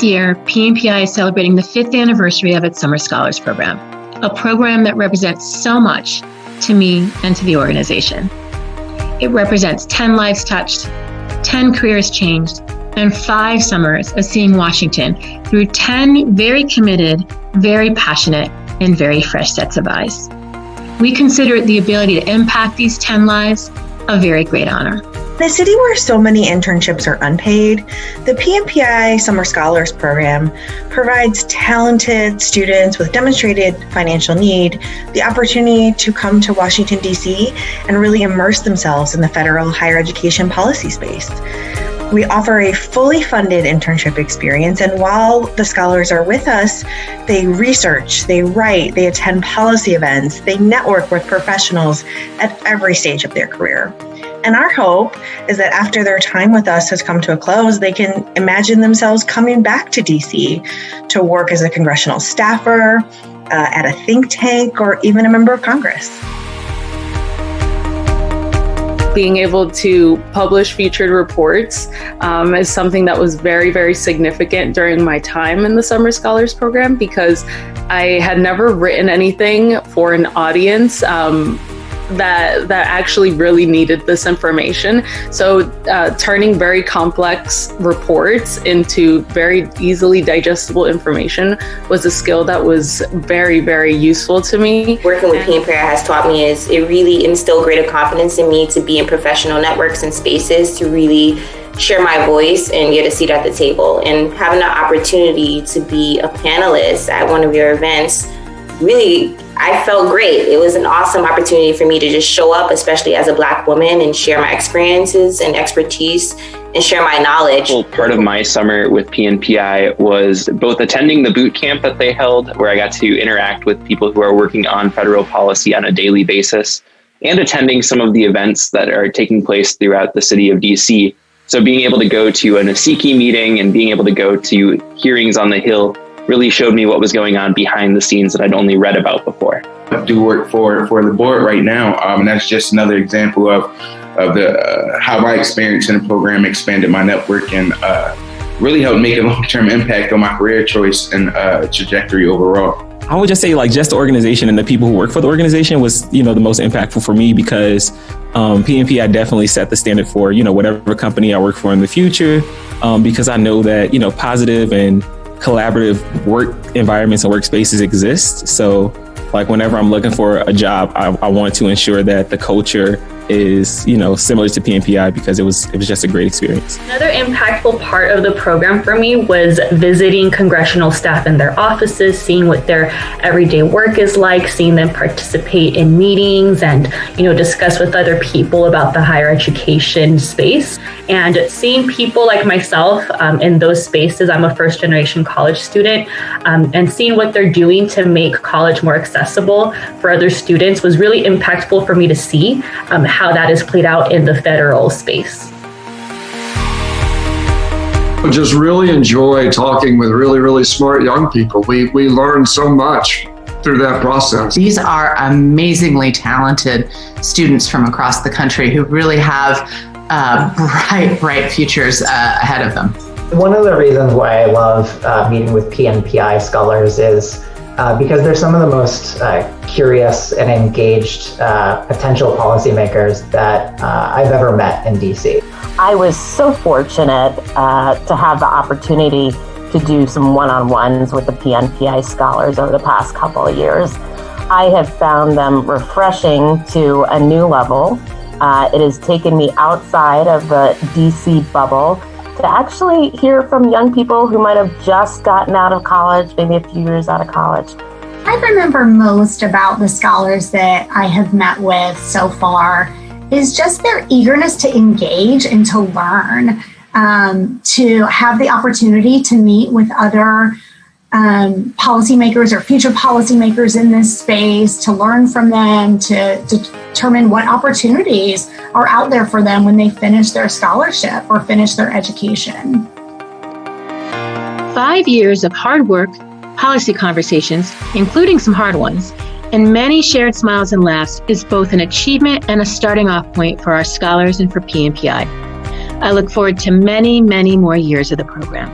This year, PNPI is celebrating the 5th anniversary of its Summer Scholars Program, a program that represents so much to me and to the organization. It represents 10 lives touched, 10 careers changed, and 5 summers of seeing Washington through 10 very committed, very passionate, and very fresh sets of eyes. We consider the ability to impact these 10 lives a very great honor. In a city where so many internships are unpaid, the PNPI Summer Scholars Program provides talented students with demonstrated financial need the opportunity to come to Washington, D.C. and really immerse themselves in the federal higher education policy space. We offer a fully funded internship experience, and while the scholars are with us, they research, they write, they attend policy events, they network with professionals at every stage of their career. And our hope is that after their time with us has come to a close, they can imagine themselves coming back to DC to work as a congressional staffer, at a think tank, or even a member of Congress. Being able to publish featured reports is something that was very, very significant during my time in the Summer Scholars Program, because I had never written anything for an audience that actually really needed this information. So turning very complex reports into very easily digestible information was a skill that was very, very useful to me. Working with PNPI has taught me is it really instilled greater confidence in me to be in professional networks and spaces to really share my voice and get a seat at the table. And having the opportunity to be a panelist at one of your events, really, I felt great. It was an awesome opportunity for me to just show up, especially as a Black woman, and share my experiences and expertise and share my knowledge. Well, part of my summer with PNPI was both attending the boot camp that they held, where I got to interact with people who are working on federal policy on a daily basis, and attending some of the events that are taking place throughout the city of DC. So being able to go to an ASICI meeting and being able to go to hearings on the Hill really showed me what was going on behind the scenes that I'd only read about before. I do work for the board right now, and that's just another example of the how my experience in the program expanded my network and really helped make a long-term impact on my career choice and trajectory overall. I would just say just the organization and the people who work for the organization was, the most impactful for me, because PNPI definitely set the standard for, whatever company I work for in the future, because I know that, positive and collaborative work environments and workspaces exist. So whenever I'm looking for a job, I want to ensure that the culture is, similar to PNPI, because it was just a great experience. Another impactful part of the program for me was visiting congressional staff in their offices, seeing what their everyday work is like, seeing them participate in meetings and, discuss with other people about the higher education space, and seeing people like myself in those spaces. I'm a first generation college student, and seeing what they're doing to make college more accessible for other students was really impactful for me to see how that is played out in the federal space. I just really enjoy talking with really, really smart young people. We learn so much through that process. These are amazingly talented students from across the country who really have bright futures ahead of them. One of the reasons why I love meeting with PNPI scholars is because they're some of the most curious and engaged potential policymakers that I've ever met in DC. I was so fortunate to have the opportunity to do some one-on-ones with the PNPI scholars over the past couple of years. I have found them refreshing to a new level. It has taken me outside of the DC bubble to actually hear from young people who might have just gotten out of college, maybe a few years out of college. I remember most about the scholars that I have met with so far is just their eagerness to engage and to learn, to have the opportunity to meet with other policymakers or future policymakers in this space, to learn from them, to determine what opportunities are out there for them when they finish their scholarship or finish their education. 5 years of hard work, policy conversations, including some hard ones, and many shared smiles and laughs is both an achievement and a starting off point for our scholars and for PNPI. I look forward to many, many more years of the program.